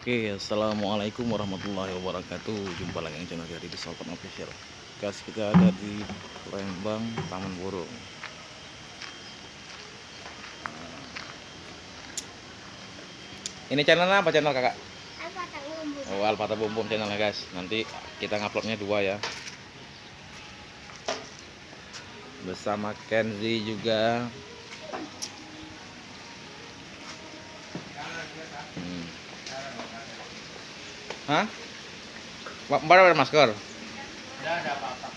Oke, assalamualaikum warahmatullahi wabarakatuh. Jumpa lagi dengan channel dari Salpan Official. Guys, kita ada di Lembang, Taman Burung. Ini channelnya apa channel kakak? Alfata Bumbum. Oh, Alfata Bumbum channelnya guys. Nanti kita nguploadnya 2 ya. Bersama Kenzi juga. Hah? Mbak ada masker? Ada apa-apa.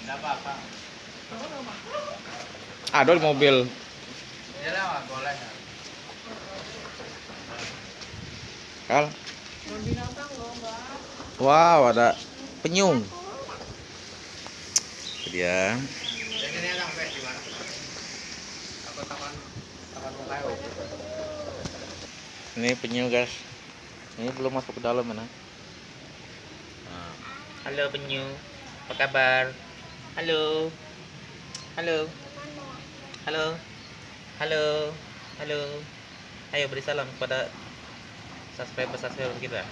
Ada apa-apa. Ada di mobil. Ya lah, boleh. Kal. Wow, ada penyu. Itu dia. Jadi ini sampai di mana? Aku taman Mukayo. Ini penyu guys. Ini belum masuk ke dalam mana? Halo penyu, apa kabar? Halo, halo, halo, halo, halo. Ayo beri salam kepada subscriber kita.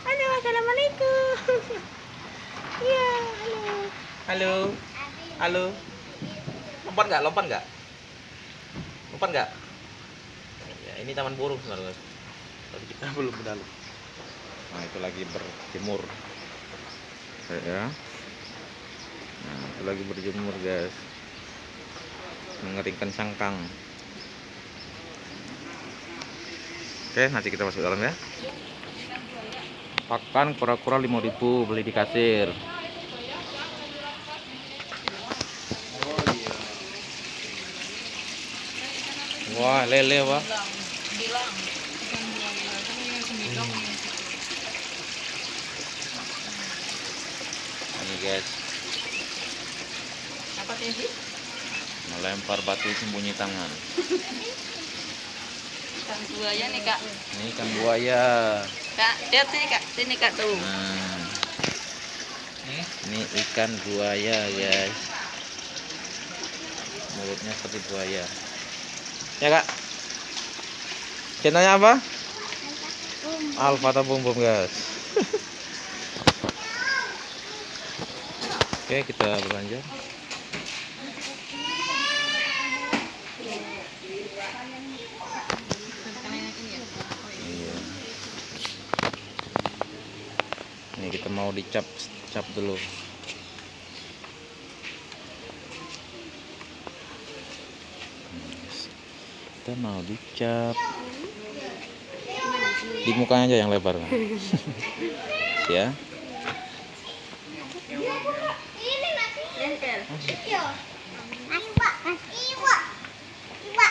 Halo, assalamualaikum. Iya, halo. Halo, halo. Lompat nggak? Lompat nggak? Lompat nggak? Ya, ini taman burung sebenarnya. Tapi kita belum ke dalam. Nah, itu lagi berjemur. Ya. Nah, itu lagi berjemur, guys. Mengeringkan cangkang. Oke, nanti kita masuk dalam ya. Pakan kura-kura 5.000 beli di kasir. Wah, lele wah. Ini guys, Apa tadi? melempar batu sembunyi tangan. Ikan buaya nih, Kak. Ini ikan buaya. Kak, lihat sini, Kak. Sini, Kak, tuh. Nah, ini ikan buaya guys. Mulutnya seperti buaya. Ya kak. Channelnya apa? Alfata Bumbum guys. Oke, kita berlanjut. Iya. Ini kita mau dicap dulu. Kita mau dicap di mukanya aja yang lebar. Ya. Ini masih nempel. Iya. Ayo, Pak. Iwa. Iwa.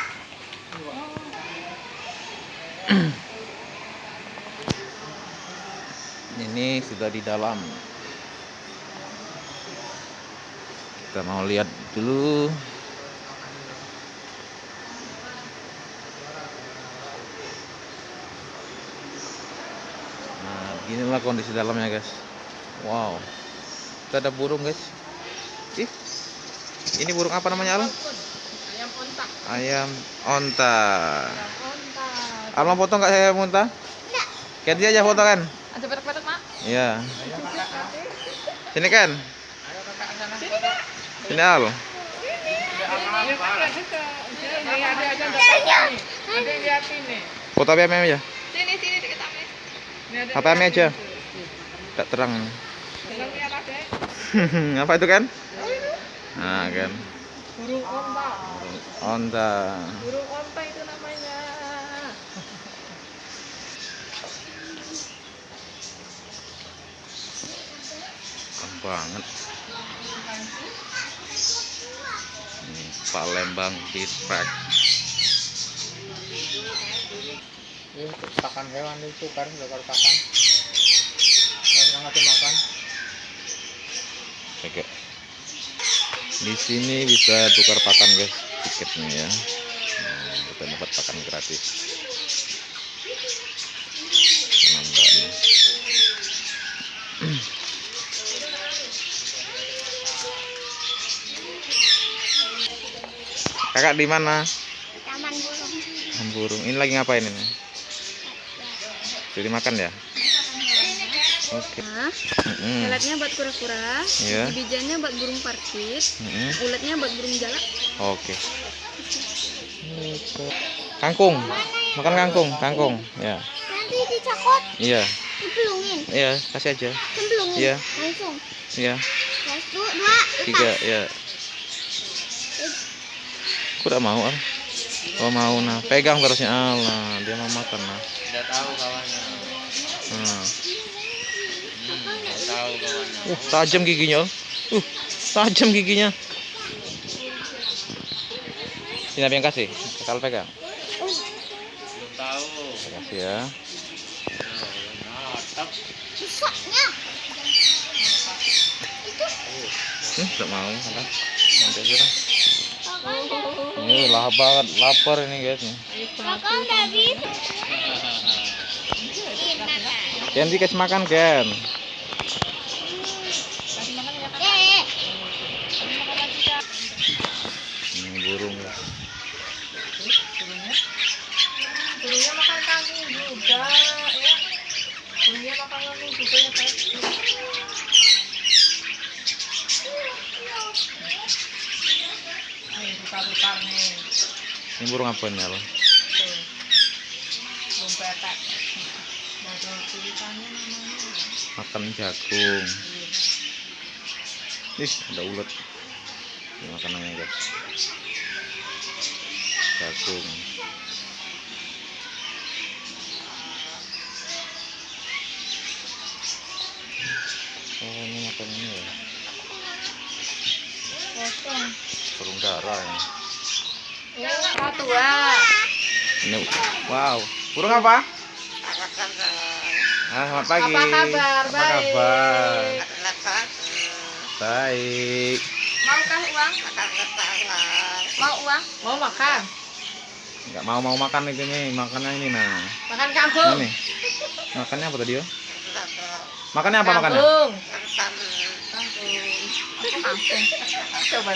Ini sudah di dalam. Kita mau lihat dulu. Nah, inilah kondisi dalamnya guys. Wow. Kita ada burung guys. Ih, ini burung apa namanya Al? Ayam onta. Ayam onta. Ayam onta. Al mau foto nggak saya onta? Enggak. Kenzi aja foto kan? Ada petak-petak, Mak? Iya. Ayo kakak. Sini kan? Ayo kakak sana. Sini Al. Ada lihat ini. Foto HP aja. Sini deket aku. HP aja. Tak terang. Apa itu kan? Nah kan. Burung onta. Onta. Burung onta itu namanya. Keren banget. Palembang Distract. Ini untuk pakan hewan itu kan, bakar pakan. Kalau ngasih makan. Oke. Di sini bisa tukar pakan guys, tiketnya ya. Nah, kita dapat pakan gratis. Penambahnya. Kakak di mana? Taman burung. Taman burung. Ini lagi ngapain ini? Itu dimakan ya? Oke. Nah, Mm-mm. Leletnya buat kura-kura, Iya. bijannya buat burung parkit, Mm-mm. uletnya buat burung jalak. Oke. Kangkung. Makan kangkung, kangkung. Ya. Nanti dicokot, Iya. dipelungin, Iya, kasih aja. cemplungin, Iya. langsung. Iya. 1, 2, 3 ya. Aku udah mau, Al. Oh mau, nah pegang terusnya, Allah dia mau makan nah. Udah tahu kawannya. Nah. Udah tahu kawannya. Tajam giginya, Al. Tajam giginya. Ini apa yang kasih? Kalau pegang. Belum tahu. Kasih ya. Natap. Rusaknya. Enggak mau, makan. Nanti aja lah. Ini lapar ini guys. Kakak udah bisa. Ken dikasih makan Ken. Ini burung ya. Burungnya makan kangkung juga ya. Burungnya makan kangkung juga ya Pak. Nih putar-putar nih. Ini burung apa nih, Al? Tuh. Burung petak. Ada tulisannya namanya. Makan jagung. Ih, ada ulet. Ini makanannya guys. Jagung. Oh, ini makanannya ya. Kosong. Burung darah ini. Tua. Ini, wow. Burung apa? Selamat pagi. Apa kabar? Apa Baik. kabar? Baik. Maukah uang? Mau uang? Mau makan? Enggak mau makan itu nih, makannya ini nah. Makan kangkung. Ini. Makannya apa tadi, yo? Makannya apa makannya? Kangkung. Kangkung. Kangkung. Coba.